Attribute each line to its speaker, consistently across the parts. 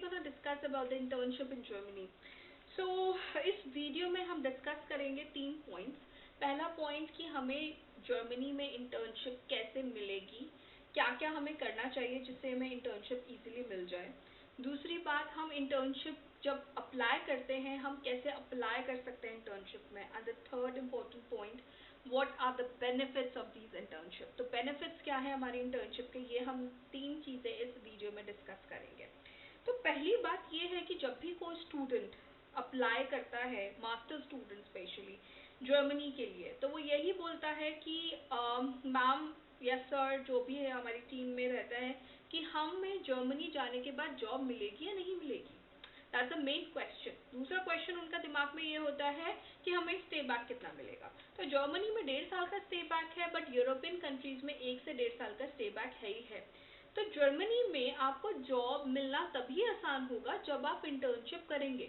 Speaker 1: we're gonna discuss about the internship in Germany. So इस video में हम discuss करेंगे 3 पॉइंट्स. पहला पॉइंट कि हमें जर्मनी में इंटर्नशिप कैसे मिलेगी, क्या क्या हमें करना चाहिए जिससे हमें इंटर्नशिप इजीली मिल जाए. दूसरी बात, हम इंटर्नशिप जब अप्लाई करते हैं हम कैसे अप्लाई कर सकते हैं इंटर्नशिप में. And the third important point, what are the benefits of these internship. तो बेनिफिट्स क्या है हमारी इंटर्नशिप के, ये हम 3 चीज़ें इस वीडियो में डिस्कस करेंगे. तो पहली बात ये है कि जब भी कोई स्टूडेंट अप्लाई करता है, मास्टर स्टूडेंट स्पेशली जर्मनी के लिए, तो वो यही बोलता है कि मैम या सर जो भी है हमारी टीम में रहता है कि हमें जर्मनी जाने के बाद जॉब मिलेगी या नहीं मिलेगी. That's the main question. दूसरा क्वेश्चन उनका दिमाग में ये होता है कि हमें स्टे बैक कितना मिलेगा. तो जर्मनी में 1.5 साल का स्टे बैक है, बट यूरोपियन कंट्रीज में 1 से 1.5 साल का स्टे बैक है ही है. तो जर्मनी में आपको जॉब मिलना तभी आसान होगा जब आप इंटर्नशिप करेंगे.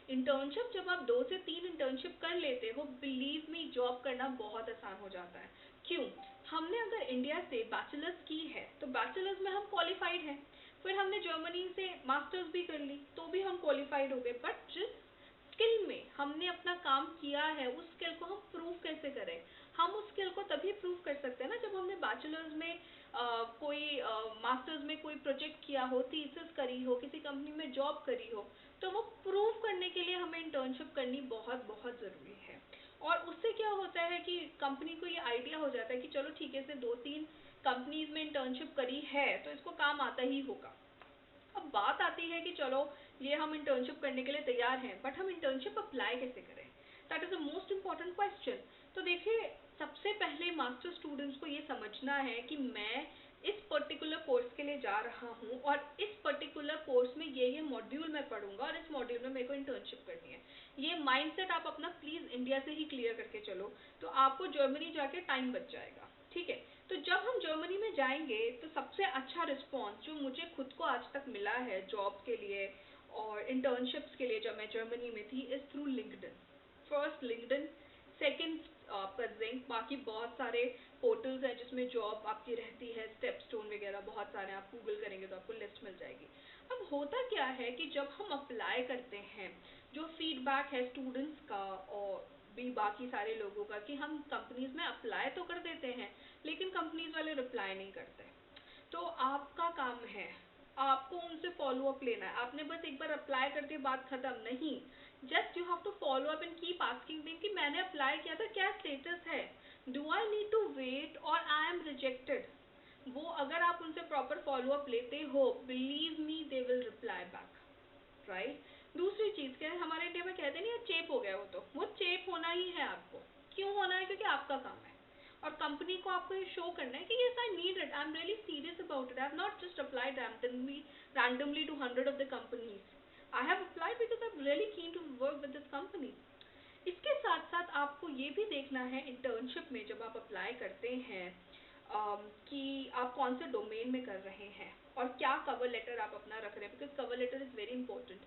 Speaker 1: इंटर्नशिप जब आप 2 से 3 इंटर्नशिप कर लेते हो, बिलीव मी जॉब करना बहुत आसान हो जाता है. क्यों? हमने अगर इंडिया से बैचलर्स की है तो बैचलर्स में हम क्वालिफाइड हैं. फिर हमने जर्मनी से मास्टर्स भी कर ली तो भी हम क्वालिफाइड हो गए. बट जिस स्किल में हमने अपना काम किया है उस स्किल को हम प्रूव कैसे करें. हम उस स्किल को तभी प्रूव कर सकते हैं ना जब हमने बैचलर्स में कोई मास्टर्स में कोई प्रोजेक्ट किया हो, थीसिस करी हो, किसी कंपनी में जॉब करी हो. तो वो प्रूव करने के लिए हमें इंटर्नशिप करनी बहुत बहुत ज़रूरी है. और उससे क्या होता है कि कंपनी को ये आइडिया हो जाता है कि चलो ठीक है, इसने 2-3 कंपनीज में इंटर्नशिप करी है तो इसको काम आता ही होगा. अब बात आती है कि चलो ये हम इंटर्नशिप करने के लिए तैयार हैं, बट हम इंटर्नशिप अप्लाई कैसे करें. That is the most important question. तो देखिए, सबसे पहले मास्टर स्टूडेंट्स को ये समझना है कि मैं इस पर्टिकुलर कोर्स के लिए जा रहा हूँ और इस पर्टिकुलर कोर्स में ये मॉड्यूल मैं पढ़ूंगा और इस मॉड्यूल में मेरे को इंटर्नशिप करनी है. ये माइंडसेट आप अपना प्लीज़ इंडिया से ही क्लियर करके चलो, तो आपको जर्मनी जाके टाइम बच जाएगा. ठीक है. तो जब हम जर्मनी में जाएंगे तो सबसे अच्छा रिस्पॉन्स जो मुझे खुद को आज तक मिला है जॉब के लिए और इंटर्नशिप्स के लिए जब मैं जर्मनी में थी, is through LinkedIn. First LinkedIn, second आपका जिंक, बाकी बहुत सारे पोर्टल्स हैं जिसमें जॉब आपकी रहती है, स्टेपस्टोन वगैरह बहुत सारे, आप गूगल करेंगे तो आपको लिस्ट मिल जाएगी. अब होता क्या है कि जब हम अप्लाई करते हैं, जो फीडबैक है स्टूडेंट्स का और भी बाकी सारे लोगों का कि हम कंपनीज में अप्लाई तो कर देते हैं लेकिन कंपनीज वाले रिप्लाई नहीं करते. तो आपका काम है, आपको उनसे फॉलो अप लेना है. आपने बस एक बार अप्लाई कर दिया, बात खत्म नहीं. Just you have to follow up and keep asking them कि मैंने अप्लाई किया था, क्या स्टेटस है, do I need to wait और आई एम रिजेक्टेड. वो अगर आप उनसे प्रॉपर फॉलो अप लेते हो, believe me they will reply back. Right. दूसरी चीज़ क्या है, हमारे इंडिया में कहते नहीं है चेप हो गया, वो चेप होना ही है आपको. क्यों होना है? क्योंकि आपका काम है और कंपनी को आपको ये शो करना है कि yes I need it, I am really serious about it, I have not just applied randomly to 100 of the companies. I have applied because I'm really keen to work with this company. इसके साथ साथ आपको ये भी देखना है internship में जब आप अप्लाई करते हैं कि आप कौन से डोमेन में कर रहे हैं और क्या कवर लेटर आप अपना रख रहे हैं, because cover letter is very important.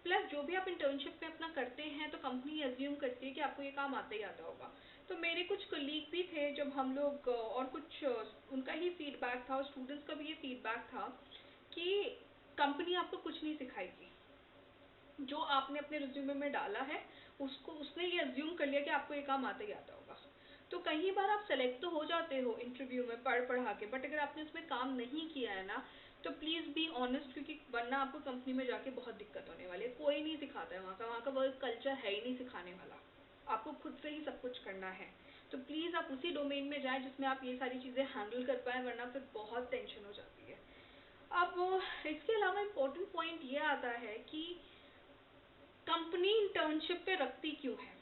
Speaker 1: Plus जो भी आप इंटर्नशिप में अपना करते हैं तो कंपनी एज्यूम करती है कि आपको ये काम आता ही आता होगा. तो मेरे कुछ कलीग भी थे जब हम लोग और कुछ उनका ही फीडबैक था और स्टूडेंट्स का भी ये फीडबैक था कि कंपनी आपको कुछ नहीं सिखाएगी. जो आपने अपने रिज्यूमे में डाला है उसने ये अज्यूम कर लिया कि आपको ये काम आता ही आता होगा. तो कई बार आप सेलेक्ट तो हो जाते हो इंटरव्यू में पढ़ा के, बट अगर आपने उसमें काम नहीं किया है ना तो प्लीज़ बी ऑनेस्ट, क्योंकि वरना आपको कंपनी में जाके बहुत दिक्कत होने वाली है. कोई नहीं सिखाता है वहाँ का वर्क कल्चर है ही नहीं सिखाने वाला. आपको खुद से ही सब कुछ करना है. तो प्लीज़ आप उसी डोमेन में जाएं जिसमें आप ये सारी चीज़ें हैंडल कर पाएँ, वरना फिर बहुत टेंशन हो जाती है. अब इसके अलावा इम्पोर्टेंट पॉइंट ये आता है कि कंपनी इंटर्नशिप पे रखती क्यों है.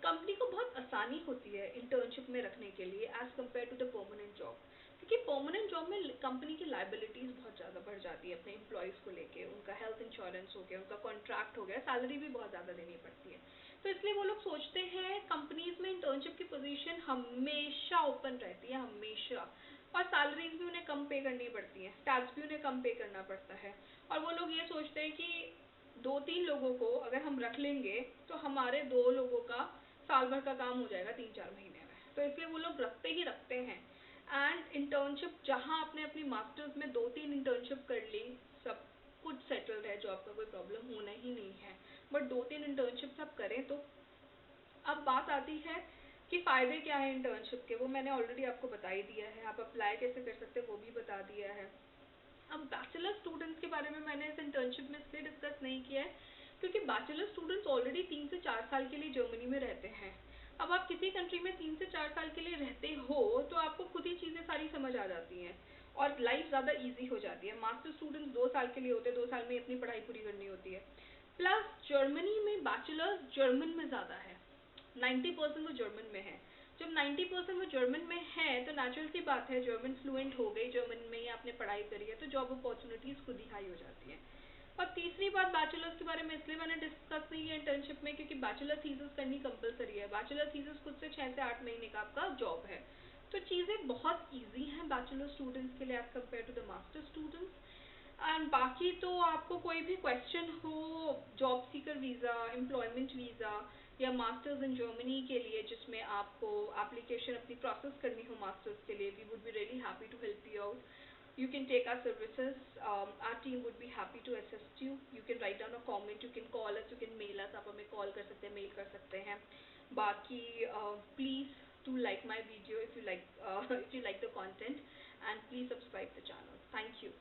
Speaker 1: कंपनी को बहुत आसानी होती है इंटर्नशिप में रखने के लिए as compare to the permanent job, क्योंकि परमानेंट जॉब में कंपनी की लाइबिलिटीज़ बहुत ज़्यादा बढ़ जाती है अपने एम्प्लॉयज़ को लेके. उनका हेल्थ इंश्योरेंस हो गया, उनका कॉन्ट्रैक्ट हो गया, सैलरी भी बहुत ज़्यादा देनी पड़ती है. तो इसलिए वो लोग सोचते हैं कंपनीज़ में इंटर्नशिप की पोजीशन हमेशा ओपन रहती है, हमेशा. और सैलरीज भी उन्हें कम पे करनी पड़ती हैं, टैक्स भी उन्हें कम पे करना पड़ता है. और वो लोग ये सोचते हैं कि 2-3 लोगों को अगर हम रख लेंगे तो हमारे 2 लोगों का साल भर का काम हो जाएगा 3-4 महीने में. तो इसलिए वो लोग रखते ही रखते हैं. एंड इंटर्नशिप जहाँ आपने अपनी मास्टर्स में 2-3 इंटर्नशिप कर ली, सब कुछ सेटल्ड है, ही नहीं है, बट 2-3 इंटर्नशिप्स आप करें तो। अब बात आती है कि फ़ायदे क्या हैं इंटर्नशिप के, वो मैंने ऑलरेडी आपको बता ही दिया है। आप अप्लाई कैसे कर सकते हैं वो भी बता दिया है। अब बैचलर स्टूडेंट्स के बारे में मैंने इस इंटर्नशिप में इसलिए डिस्कस नहीं किया है क्योंकि बैचलर स्टूडेंट्स ऑलरेडी 3 से 4 साल के लिए जर्मनी में रहते हैं। अब आप किसी कंट्री में 3 से 4 साल के लिए रहते हो तो आपको खुद ही चीज़ें सारी समझ आ जाती हैं और लाइफ ज़्यादा इजी हो जाती है। मास्टर स्टूडेंट्स 2 साल के लिए होते हैं, 2 साल में अपनी पढ़ाई पूरी करनी होती है। प्लस जर्मनी में बैचलर्स जर्मन में ज़्यादा है, 90% वो जर्मन में है। जब 90% वो जर्मन में है तो नेचुरल सी बात है, जर्मन फ्लुएंट हो गई, जर्मन में ही आपने पढ़ाई करी है तो जॉब अपॉर्चुनिटीज़ खुद ही हाई हो जाती हैं। और तीसरी बात बैचलर्स के बारे में इसलिए मैंने डिस्कस नहीं किया इंटर्नशिप में क्योंकि बैचलर थीसिस करनी कंपलसरी है। बैचलर थीसिस खुद से 6 से 8 महीने का आपका जॉब है। तो चीज़ें बहुत ईजी हैं बैचलर स्टूडेंट्स के लिए as compare to the master students. And बाकी तो आपको कोई भी क्वेश्चन हो job seeker visa, employment visa या मास्टर्स इन जर्मनी के लिए जिसमें आपको एप्लीकेशन अपनी प्रोसेस करनी हो मास्टर्स के लिए, we would be really happy to help you out. You can take our services. Our team would be happy to assist you. You can write down a comment. You can call us. You can mail us. आप हमें call कर सकते हैं, mail कर सकते हैं. बाकी please do like my video if you like if you like the content, and please subscribe the channel. Thank you.